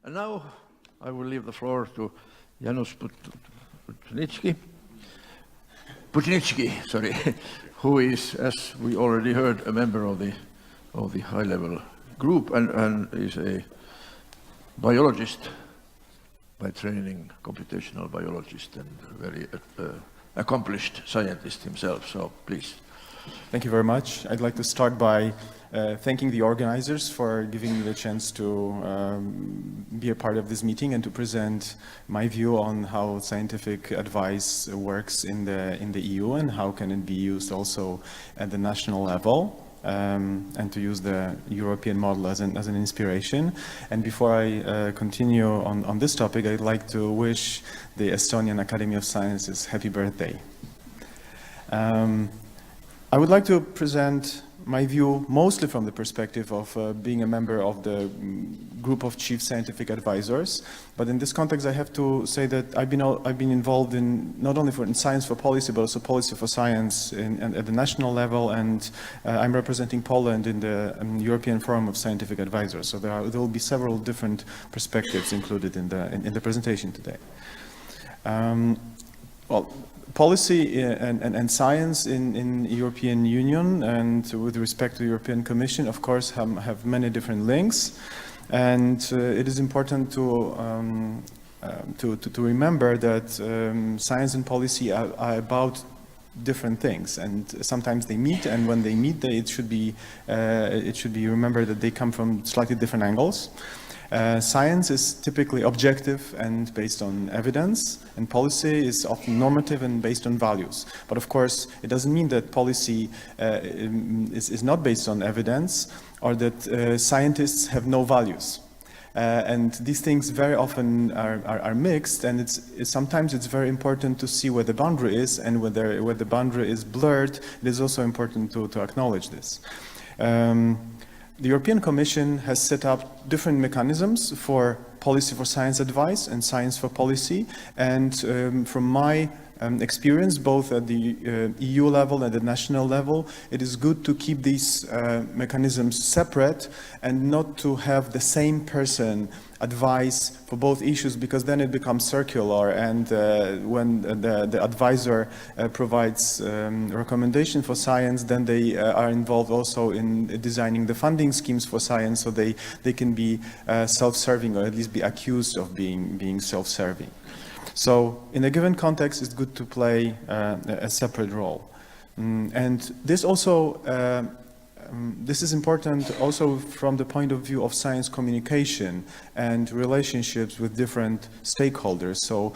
And now I will leave the floor to Janusz Bujnicki, who is, as we already heard, a member of the high-level group and is a biologist by training, computational biologist, and very accomplished scientist himself. So please. Thank you very much. I'd like to start by thanking the organizers for giving me the chance to be a part of this meeting and to present my view on how scientific advice works in the EU and how can it be used also at the national level. And to use the European model as an inspiration. And before I continue on this topic, I'd like to wish the Estonian Academy of Sciences happy birthday. I would like to present my view mostly from the perspective of being a member of the group of chief scientific advisors. But in this context, I have to say that I've been involved in not only in science for policy, but also policy for science at the national level. And I'm representing Poland in the European Forum of Scientific Advisors. So there will be several different perspectives included in the presentation today. Well, policy and science in European Union and with respect to the European Commission, of course, have many different links, and it is important to remember that science and policy are about different things, and sometimes they meet, and when they meet, it should be remembered that they come from slightly different angles. Science is typically objective and based on evidence, and policy is often normative and based on values. But of course, it doesn't mean that policy is not based on evidence or that scientists have no values. And these things very often are mixed, and sometimes it's very important to see where the boundary is, and where the boundary is blurred, it is also important to acknowledge this. The European Commission has set up different mechanisms for policy for science advice and science for policy. And from my experience, both at the EU level and the national level, it is good to keep these mechanisms separate and not to have the same person advise for both issues, because then it becomes circular, and when the advisor provides recommendation for science, then they are involved also in designing the funding schemes for science, so they can be self-serving, or at least be accused of being self-serving. So in a given context, it's good to play a separate role. And this also this is important also from the point of view of science communication and relationships with different stakeholders. So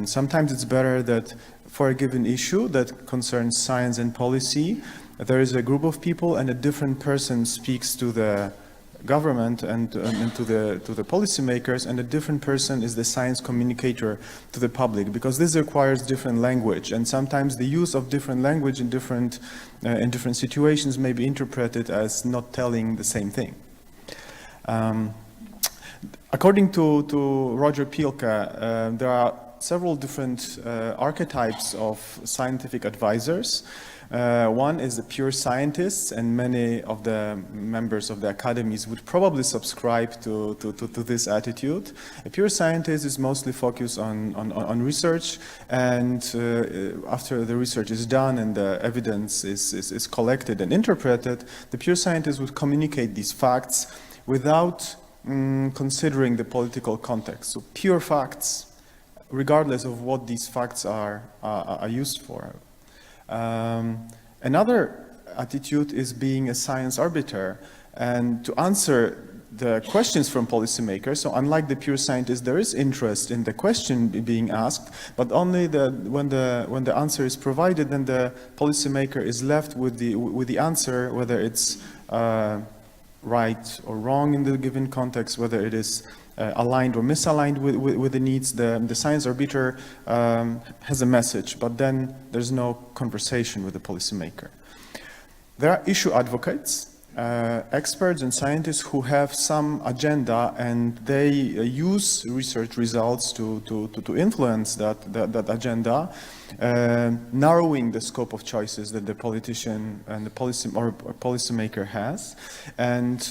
sometimes it's better that for a given issue that concerns science and policy, there is a group of people and a different person speaks to the government and to the policymakers, and a different person is the science communicator to the public, because this requires different language, and sometimes the use of different language in different situations may be interpreted as not telling the same thing. According to Roger Pielke, there are several different archetypes of scientific advisors. One is the pure scientists, and many of the members of the academies would probably subscribe to this attitude. A pure scientist is mostly focused on research, and after the research is done and the evidence is collected and interpreted, the pure scientist would communicate these facts without considering the political context. So pure facts, regardless of what these facts are used for. Another attitude is being a science arbiter and to answer the questions from policymakers. So unlike the pure scientist, there is interest in the question being asked, but only when the answer is provided, then the policymaker is left with the answer, whether it's right or wrong in the given context, whether it is aligned or misaligned with the needs. The science arbiter has a message, but then there's no conversation with the policymaker. There are issue advocates, experts and scientists who have some agenda, and they use research results to influence that agenda. narrowing the scope of choices that the politician and the policymaker has. And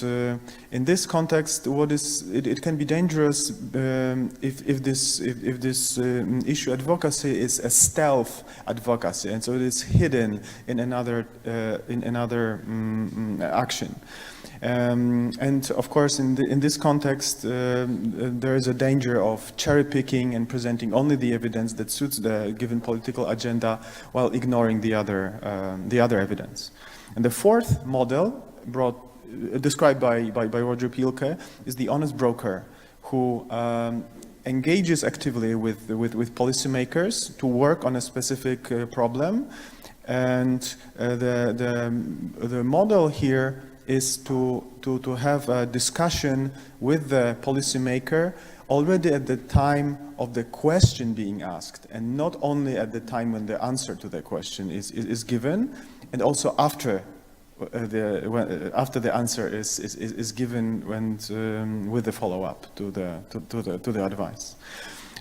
in this context, it can be dangerous if this issue advocacy is a stealth advocacy, and so it is hidden in another action. And of course, in this context, there is a danger of cherry picking and presenting only the evidence that suits the given political agenda, while ignoring the other evidence. And the fourth model, described by Roger Pielke, is the honest broker, who engages actively with policymakers to work on a specific problem. And the model here is to have a discussion with the policymaker already at the time of the question being asked, and not only at the time when the answer to the question is given, and also after the answer is given with the follow-up to the advice.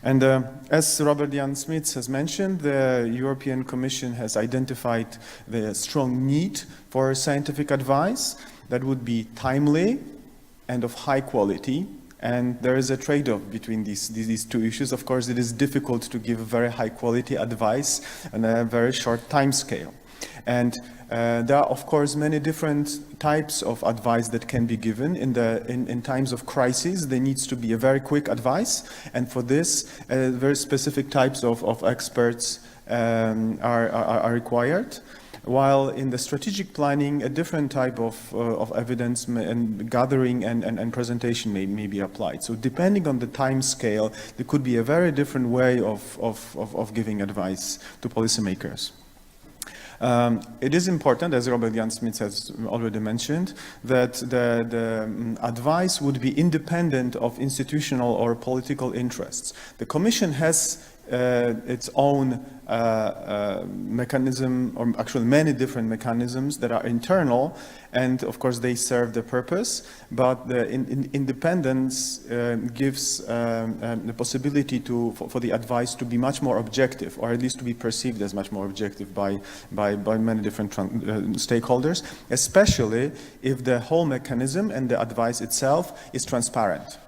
And as Robert Jan Smits has mentioned, the European Commission has identified the strong need for scientific advice that would be timely and of high quality. And there is a trade-off between these two issues. Of course, it is difficult to give very high quality advice on a very short time scale. And there are, of course, many different types of advice that can be given. In times of crisis, there needs to be a very quick advice. And for this, very specific types of experts are required. While in the strategic planning, a different type of evidence and gathering and presentation may be applied. So depending on the time scale, there could be a very different way of giving advice to policymakers. It is important, as Robert Jan Smits has already mentioned, that the advice would be independent of institutional or political interests. The Commission has its own mechanism, or actually many different mechanisms that are internal, and of course they serve the purpose, but the independence gives the possibility for the advice to be much more objective, or at least to be perceived as much more objective by many different stakeholders, especially if the whole mechanism and the advice itself is transparent.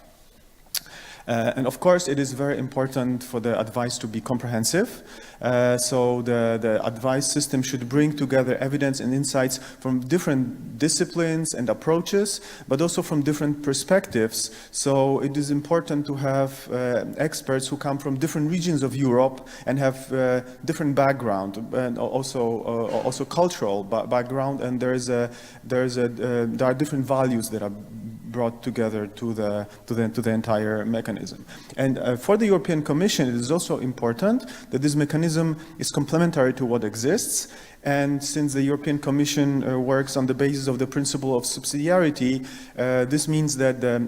And of course, it is very important for the advice to be comprehensive. So the advice system should bring together evidence and insights from different disciplines and approaches, but also from different perspectives. So it is important to have experts who come from different regions of Europe and have different background, and also cultural background. And there are different values that are brought together to the entire mechanism. And for the European Commission, it is also important that this mechanism is complementary to what exists. And since the European Commission works on the basis of the principle of subsidiarity, this means that the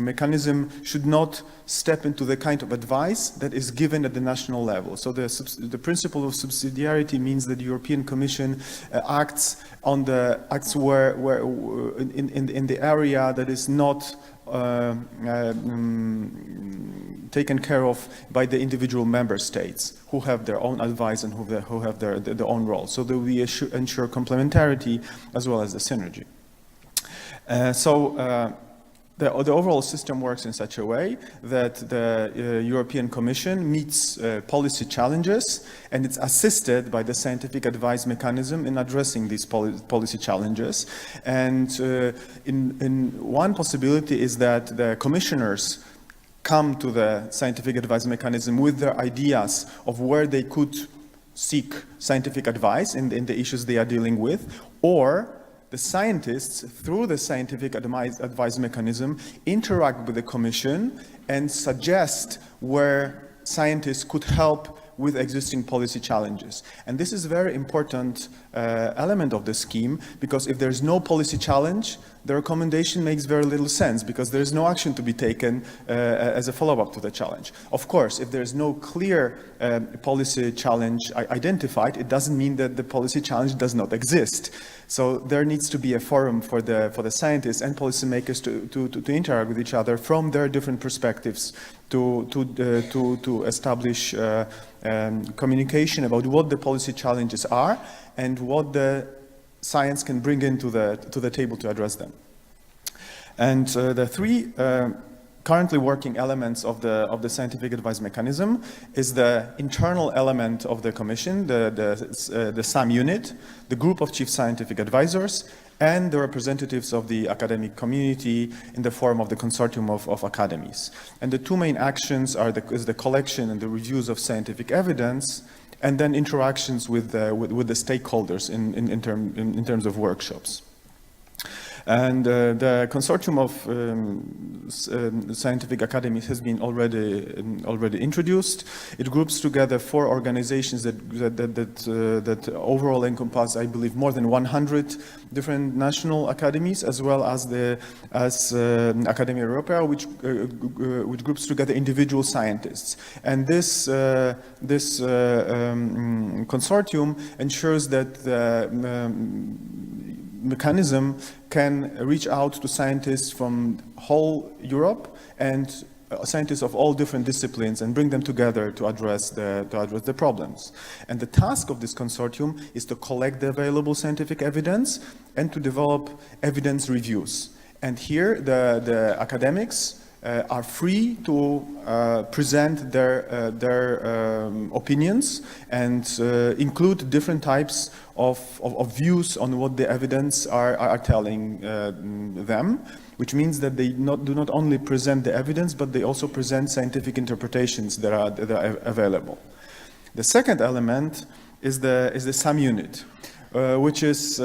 mechanism should not step into the kind of advice that is given at the national level. So the principle of subsidiarity means that the European Commission acts where in the area that is not taken care of by the individual member states, who have their own advice and who have their own role. So that we ensure complementarity as well as the synergy. The overall system works in such a way that the European Commission meets policy challenges, and it's assisted by the scientific advice mechanism in addressing these policy challenges. And in one possibility is that the commissioners come to the scientific advice mechanism with their ideas of where they could seek scientific advice in the issues they are dealing with, or the scientists, through the scientific advice mechanism, interact with the Commission and suggest where scientists could help with existing policy challenges. And this is a very important element of the scheme, because if there's no policy challenge, the recommendation makes very little sense, because there is no action to be taken as a follow-up to the challenge. Of course, if there is no clear policy challenge identified, it doesn't mean that the policy challenge does not exist. So there needs to be a forum for the scientists and policymakers to interact with each other from their different perspectives to establish communication about what the policy challenges are and what the science can bring into the table to address them. And the three currently working elements of the scientific advice mechanism is the internal element of the commission, the SAM unit, the group of chief scientific advisors, and the representatives of the academic community in the form of the consortium of academies. And the two main actions are the collection and the reviews of scientific evidence, and then interactions with the stakeholders in terms of workshops. And the consortium of scientific academies has been already introduced. It groups together 4 organizations that overall encompass, I believe, more than 100 different national academies, as well as Academia Europea, which groups together individual scientists. And this consortium ensures that the mechanism can reach out to scientists from whole Europe and scientists of all different disciplines and bring them together to address the problems. And the task of this consortium is to collect the available scientific evidence and to develop evidence reviews. And here the academics are free to present their opinions and include different types of views on what the evidence are telling them, which means that they do not only present the evidence, but they also present scientific interpretations that are available. The second element is the SAM unit. Which is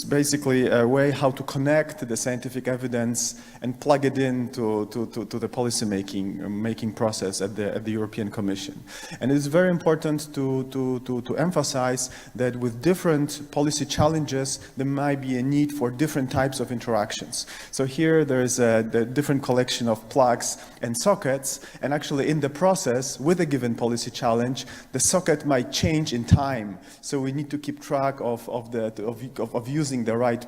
basically a way how to connect the scientific evidence and plug it in to the policy making process at the European Commission. And it is very important to emphasize that with different policy challenges, there might be a need for different types of interactions. So here there is the different collection of plugs and sockets, and actually in the process, with a given policy challenge, the socket might change in time. So we need to keep track of using the right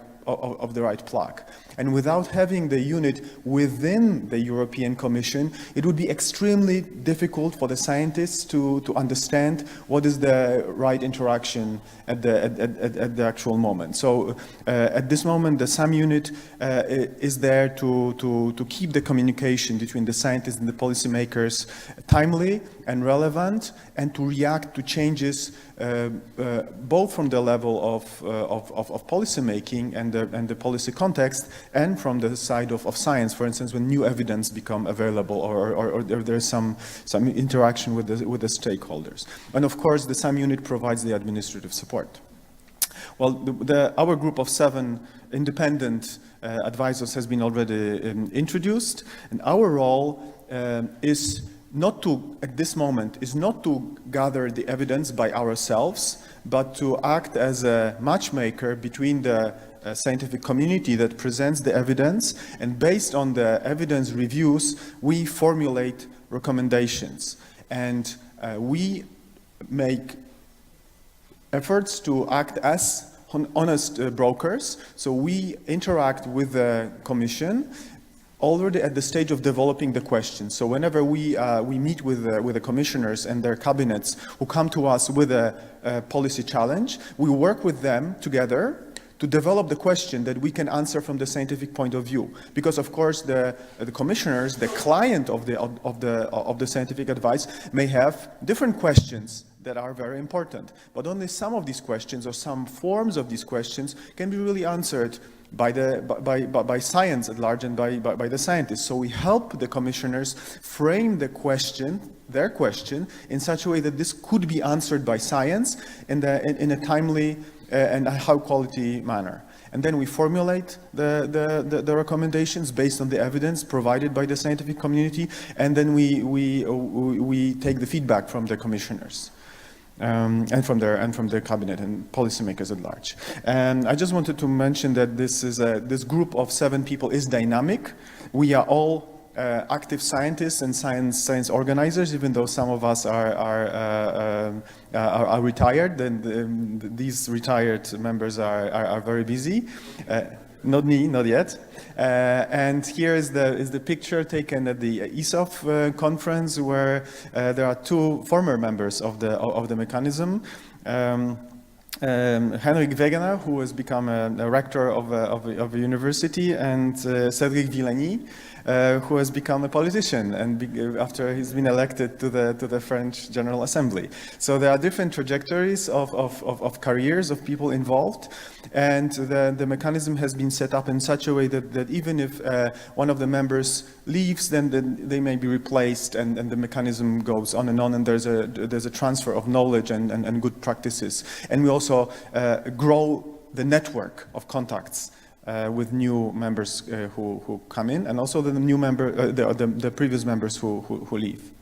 plug. And without having the unit within the European Commission, it would be extremely difficult for the scientists to understand what is the right interaction at the actual moment. So at this moment, the SAM unit is there to keep the communication between the scientists and the policymakers timely and relevant, and to react to changes both from the level of policy making and the policy context, and from the side of science. For instance, when new evidence become available, or there's some interaction with the stakeholders. And of course, the SAM unit provides the administrative support. Well, our group of 7 independent advisors has been already introduced, and our role is not to, at this moment, is not to gather the evidence by ourselves, but to act as a matchmaker between the scientific community that presents the evidence, and based on the evidence reviews, we formulate recommendations. And we make efforts to act as honest brokers. So we interact with the Commission already at the stage of developing the questions. So whenever we meet with the commissioners and their cabinets who come to us with a policy challenge, we work with them together to develop the question that we can answer from the scientific point of view. Because of course the commissioners, the client of the scientific advice, may have different questions that are very important. But only some of these questions, or some forms of these questions, can be really answered by science at large and by the scientists. So we help the commissioners frame the question, their question, in such a way that this could be answered by science in a timely and a high quality manner. And then we formulate the recommendations based on the evidence provided by the scientific community, and then we take the feedback from the commissioners. And from their cabinet and policymakers at large. And I just wanted to mention that this group of 7 people is dynamic. We are all active scientists and science organizers, even though some of us are retired, and these retired members are very busy. Not me, not yet. And here is the picture taken at the ESOF conference, where there are two former members of the mechanism. Henrik Wegener, who has become a rector of a university, and Cédric Villani, who has become a politician, and after he's been elected to the French General Assembly. So there are different trajectories of careers of people involved, and the mechanism has been set up in such a way that even if one of the members leaves, then they may be replaced, and the mechanism goes on, and there's a transfer of knowledge and good practices. And we also grow the network of contacts with new members who come in, and also the new member, the previous members who leave.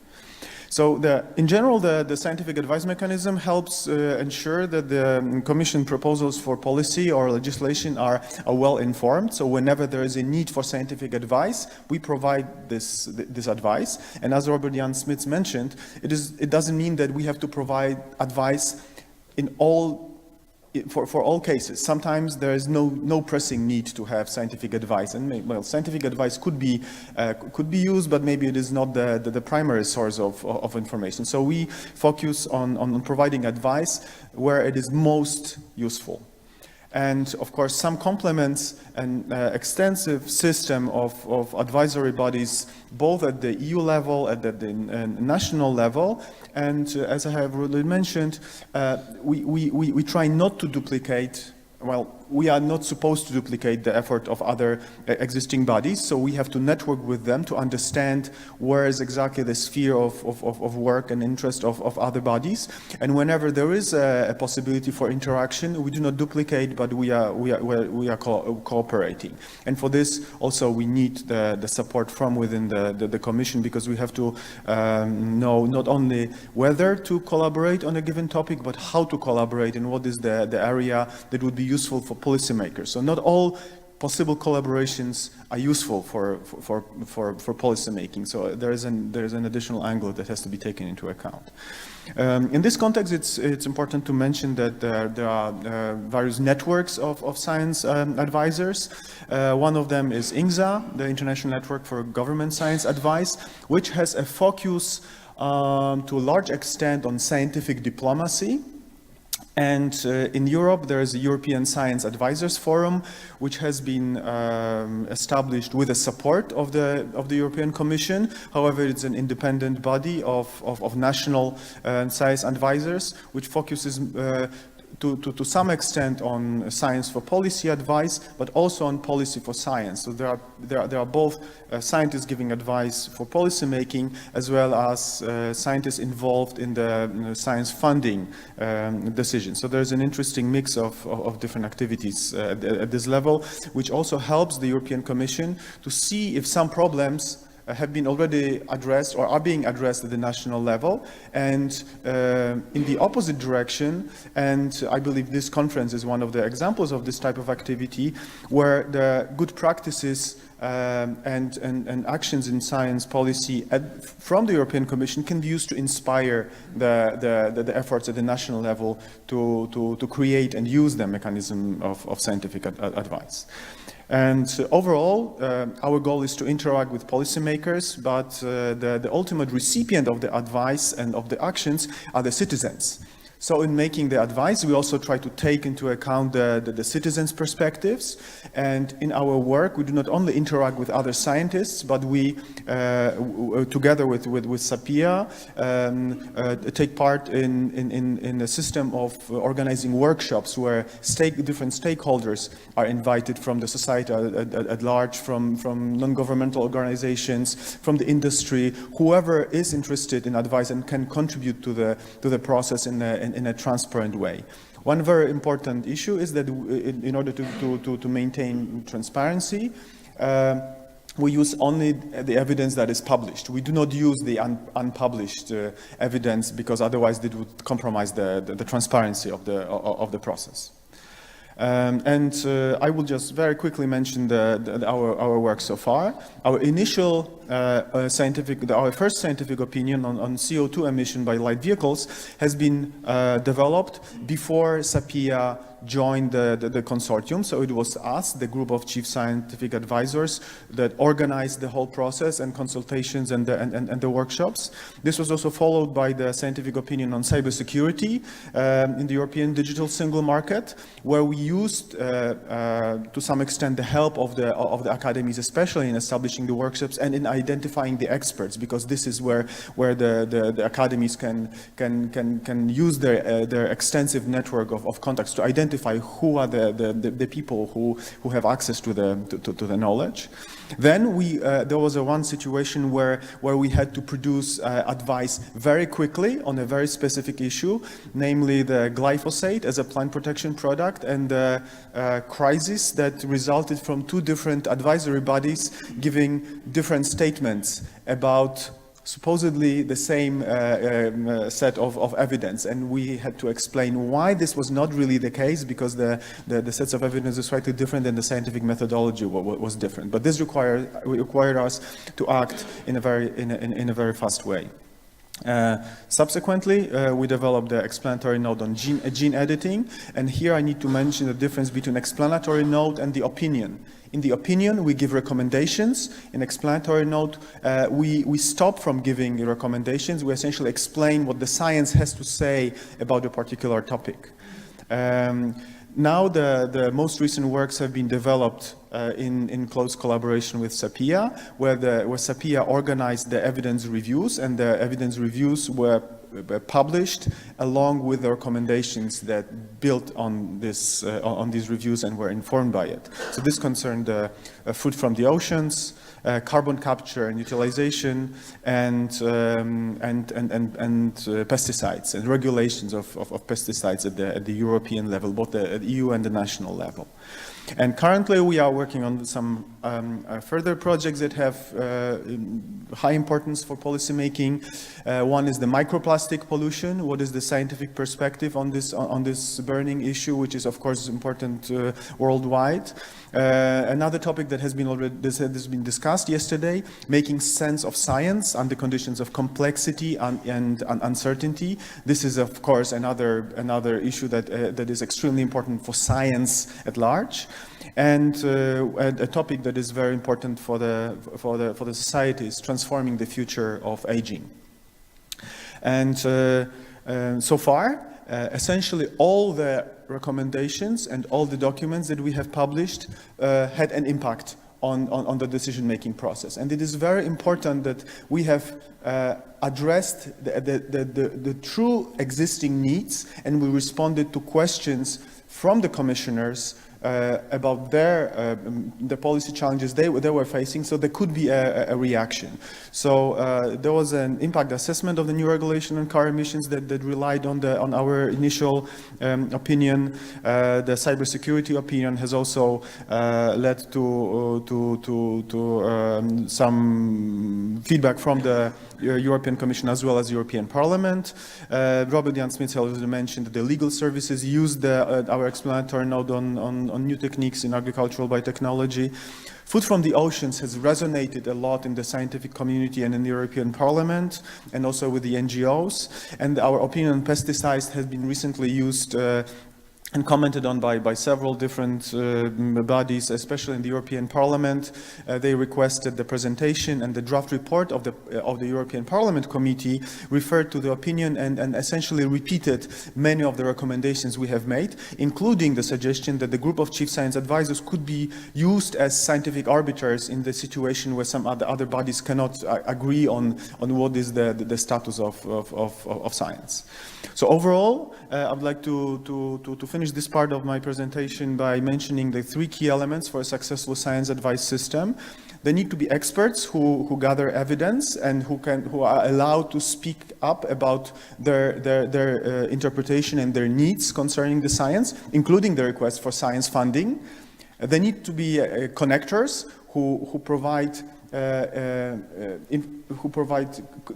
So in general, the scientific advice mechanism helps ensure that the Commission proposals for policy or legislation are well informed. So whenever there is a need for scientific advice, we provide this advice. And as Robert Jan Smits mentioned, it doesn't mean that we have to provide advice for all cases. Sometimes there is no pressing need to have scientific advice, and well, scientific advice could be used, but maybe it is not the primary source of information. So we focus on providing advice where it is most useful. And of course, some complements an extensive system of advisory bodies, both at the EU level, at the national level. And as I have already mentioned, we try not to duplicate. Well, we are not supposed to duplicate the effort of other existing bodies, so we have to network with them to understand where is exactly the sphere of work and interest of other bodies. And whenever there is a possibility for interaction, we do not duplicate, but we are cooperating. And for this, also, we need the support from within the Commission, because we have to know not only whether to collaborate on a given topic, but how to collaborate and what is the area that would be useful for policymakers. So not all possible collaborations are useful for policy making. So there is an additional angle that has to be taken into account. In this context, it's important to mention that there are various networks of science advisors. One of them is INGSA, the International Network for Government Science Advice, which has a focus to a large extent on scientific diplomacy. And in Europe, there is a European Science Advisors Forum, which has been established with the support of the European Commission. However, it's an independent body of national science advisors, which focuses to some extent on science for policy advice, but also on policy for science. So there are both scientists giving advice for policy making, as well as scientists involved in the science funding decisions. So there's an interesting mix of different activities at this level, which also helps the European Commission to see if some problems have been already addressed or are being addressed at the national level, and in the opposite direction. And I believe this conference is one of the examples of this type of activity, where the good practices and actions in science policy from the European Commission can be used to inspire the efforts at the national level to create and use the mechanism of scientific advice. And overall, our goal is to interact with policymakers, but the ultimate recipient of the advice and of the actions are the citizens. So in making the advice, we also try to take into account the citizens' perspectives. And in our work, we do not only interact with other scientists, but we, together with SAPIA, take part in a system of organizing workshops where different stakeholders are invited from the society at large, from non-governmental organizations, from the industry, whoever is interested in advice and can contribute to the process in a transparent way. One very important issue is that in order to maintain transparency, we use only the evidence that is published. We do not use the unpublished evidence, because otherwise it would compromise the transparency of the process. I will just very quickly mention our work so far. Our initial our first scientific opinion on CO2 emission by light vehicles has been developed before SAPIA joined the consortium. So it was us, the group of chief scientific advisors, that organized the whole process and consultations and the workshops. This was also followed by the scientific opinion on cybersecurity in the European digital single market, where we used to some extent the help of the academies, especially in establishing the workshops and in identifying the experts, because this is where the academies can use their extensive network of contacts to identify who are the people who have access to the knowledge. Then there was one situation where we had to produce advice very quickly on a very specific issue, namely the glyphosate as a plant protection product, and the crisis that resulted from two different advisory bodies giving different statements about supposedly the same set of evidence, and we had to explain why this was not really the case, because the sets of evidence are slightly different and the scientific methodology was different. But this required us to act in a very fast way. Subsequently, we developed the explanatory note on gene editing, and here I need to mention the difference between explanatory note and the opinion. In the opinion, we give recommendations. In explanatory note, we stop from giving recommendations. We essentially explain what the science has to say about a particular topic. Now the most recent works have been developed in close collaboration with SAPIA, where SAPIA organized the evidence reviews, and the evidence reviews were published along with the recommendations that built on these reviews and were informed by it. So this concerned food from the oceans, carbon capture and utilization, and pesticides and regulations of pesticides at the European level, both the EU and the national level. And currently we are working on some further projects that have high importance for policymaking. One is the microplastic pollution. What is the scientific perspective on this burning issue, which is of course important worldwide. Another topic that has been discussed yesterday, making sense of science under conditions of complexity and uncertainty. This is of course another issue that is extremely important for science at large, and a topic that is very important for the society is transforming the future of aging. And so far, essentially all the recommendations and all the documents that we have published had an impact on the decision-making process. And it is very important that we have addressed the true existing needs, and we responded to questions from the commissioners about the policy challenges they were facing, so there could be a reaction. So there was an impact assessment of the new regulation on car emissions that relied on our initial opinion. The cybersecurity opinion has also led to some feedback from the European Commission as well as European Parliament. Robert Jan Smith already mentioned that the legal services used our explanatory note on new techniques in agricultural biotechnology. Food from the oceans has resonated a lot in the scientific community and in the European Parliament, and also with the NGOs. And our opinion on pesticides has been recently used and commented on by several different bodies, especially in the European Parliament. They requested the presentation, and the draft report of the European Parliament Committee referred to the opinion and essentially repeated many of the recommendations we have made, including the suggestion that the group of chief science advisors could be used as scientific arbiters in the situation where some other bodies cannot agree on what is the status of science. So overall, I would like to finish this part of my presentation by mentioning the three key elements for a successful science advice system. There need to be experts who gather evidence and who are allowed to speak up about their interpretation and their needs concerning the science, including the request for science funding. There need to be connectors who provide who provide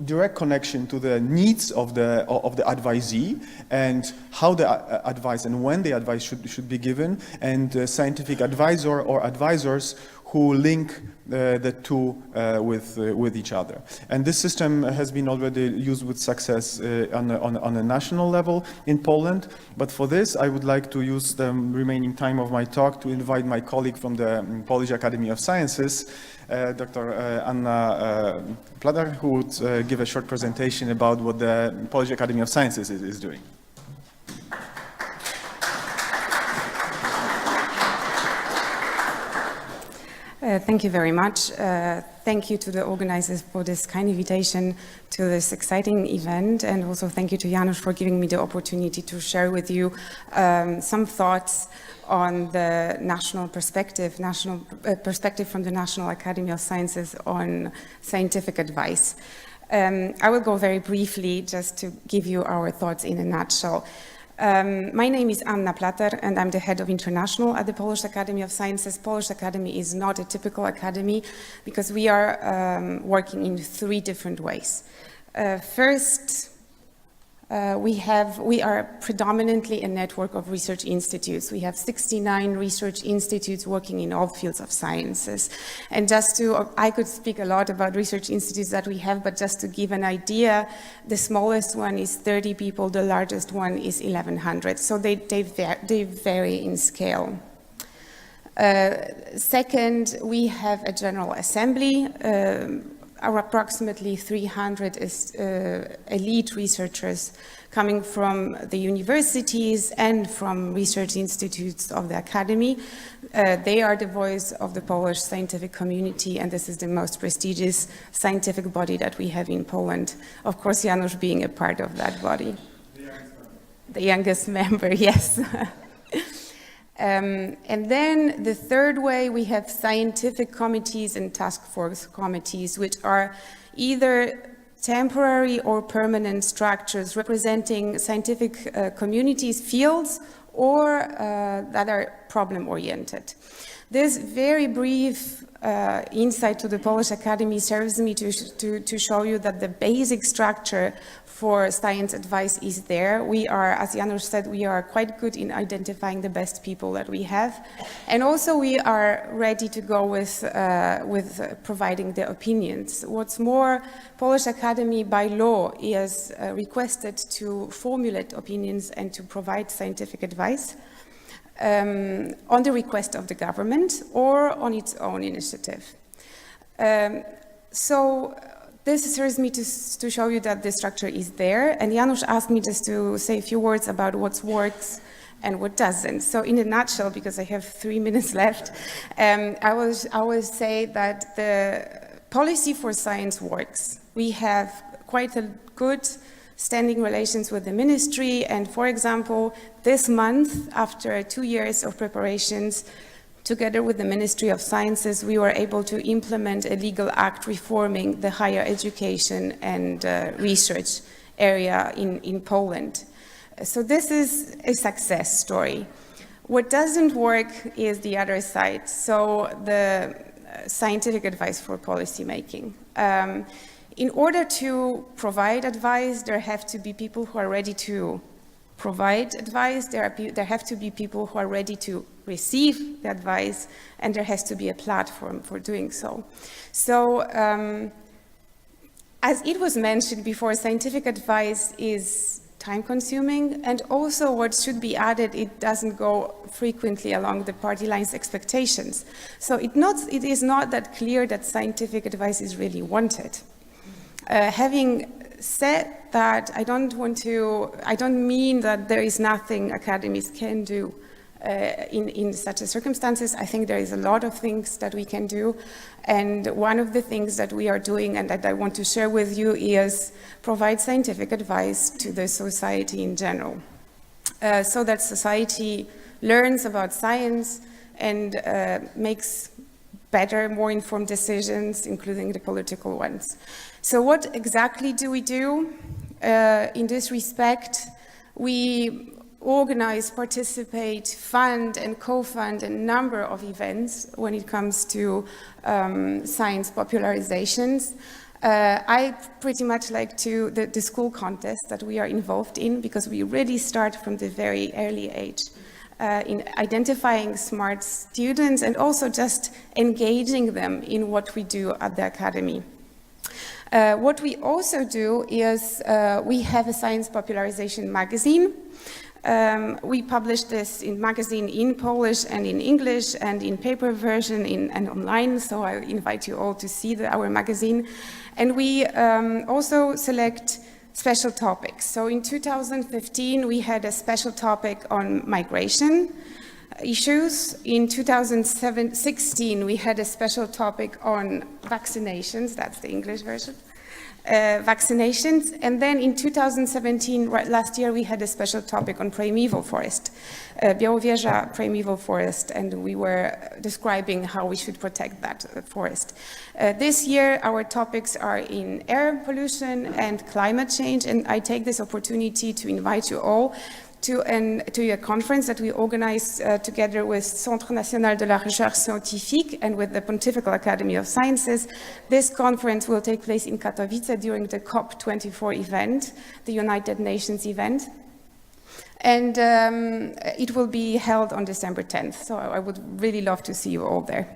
direct connection to the needs of the advisee and how the advice and when the advice should be given, and scientific advisor or advisors who link the two with each other. And this system has been already used with success on a national level in Poland. But for this, I would like to use the remaining time of my talk to invite my colleague from the Polish Academy of Sciences, Dr. Anna Plater, who would give a short presentation about what the Polish Academy of Sciences is doing. Thank you very much. Thank you to the organizers for this kind invitation to this exciting event, and also thank you to Janusz for giving me the opportunity to share with you some thoughts on the national perspective from the National Academy of Sciences on scientific advice. I will go very briefly just to give you our thoughts in a nutshell. My name is Anna Plater, and I'm the head of international at the Polish Academy of Sciences. Polish Academy is not a typical academy because we are working in 3 different ways. First, we are predominantly a network of research institutes. We have 69 research institutes working in all fields of sciences. And I could speak a lot about research institutes that we have, but just to give an idea, the smallest one is 30 people, the largest one is 1,100. So they vary in scale. Second, we have a General Assembly. Approximately 300 elite researchers coming from the universities and from research institutes of the Academy. They are the voice of the Polish scientific community, and this is the most prestigious scientific body that we have in Poland. Of course, Janusz being a part of that body. The youngest member, yes. And then the third way, we have scientific committees and task force committees, which are either temporary or permanent structures representing scientific communities, fields, or that are problem-oriented. This very brief insight to the Polish Academy serves me to show you that the basic structure for science advice is there. We are, as Janusz said, we are quite good in identifying the best people that we have. And also we are ready to go with providing the opinions. What's more, Polish Academy by law is requested to formulate opinions and to provide scientific advice on the request of the government or on its own initiative. So this serves me to show you that the structure is there, and Janusz asked me just to say a few words about what works and what doesn't. So in a nutshell, because I have 3 minutes left, I will say that the policy for science works. We have quite a good standing relations with the ministry, and for example, this month, after 2 years of preparations, together with the Ministry of Sciences, we were able to implement a legal act reforming the higher education and research area in Poland. So this is a success story. What doesn't work is the other side, so the scientific advice for policy making. In order to provide advice, there have to be people who are ready to provide advice, there have to be people who are ready to receive the advice, and there has to be a platform for doing so. So, as it was mentioned before, scientific advice is time-consuming, and also what should be added, it doesn't go frequently along the party lines expectations. So it is not that clear that scientific advice is really wanted. Having said that, I don't mean that there is nothing academies can do in such circumstances. I think there is a lot of things that we can do, and one of the things that we are doing and that I want to share with you is provide scientific advice to the society in general, so that society learns about science and makes better, more informed decisions, including the political ones. So what exactly do we do? In this respect, we organize, participate, fund and co-fund a number of events when it comes to science popularizations. I pretty much like the school contest that we are involved in, because we really start from the very early age in identifying smart students and also just engaging them in what we do at the Academy. What we also do is we have a science popularization magazine. We publish this in magazine in Polish and in English and in paper version and online, so I invite you all to see our magazine. And we also select special topics. So in 2015 we had a special topic on migration issues. In 2016 we had a special topic on vaccinations, that's the English version. Vaccinations, and then in 2017, last year, we had a special topic on primeval forest, Białowieża primeval forest, and we were describing how we should protect that forest. This year, our topics are in air pollution and climate change, and I take this opportunity to invite you all to a conference that we organize together with Centre National de la Recherche Scientifique and with the Pontifical Academy of Sciences. This conference will take place in Katowice during the COP24 event, the United Nations event. And it will be held on December 10th, so I would really love to see you all there.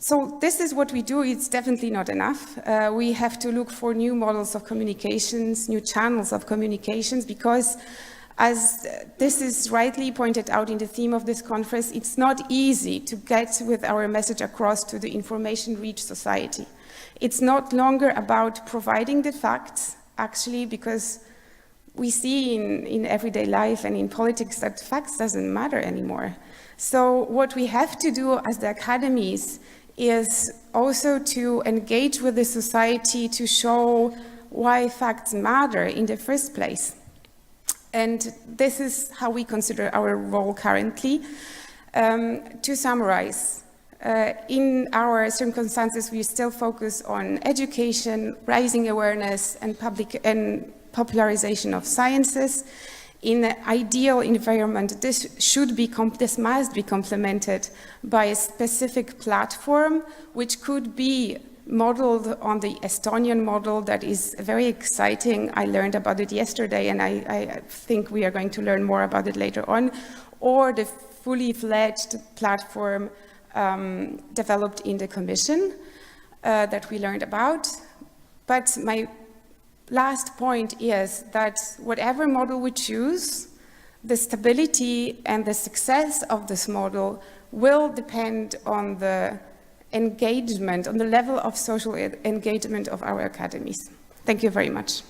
So this is what we do. It's definitely not enough. We have to look for new models of communications, new channels of communications, because as this is rightly pointed out in the theme of this conference, it's not easy to get with our message across to the information-rich society. It's not longer about providing the facts, actually, because we see in everyday life and in politics that facts doesn't matter anymore. So what we have to do as the academies is also to engage with the society to show why facts matter in the first place. And this is how we consider our role currently. To summarize, in our circumstances, we still focus on education, raising awareness, and popularization of sciences. In an ideal environment, this must be complemented by a specific platform, which could be modeled on the Estonian model that is very exciting. I learned about it yesterday, and I think we are going to learn more about it later on, or the fully fledged platform developed in the Commission that we learned about. But my last point is that whatever model we choose, the stability and the success of this model will depend on the engagement, on the level of social engagement of our academies. Thank you very much.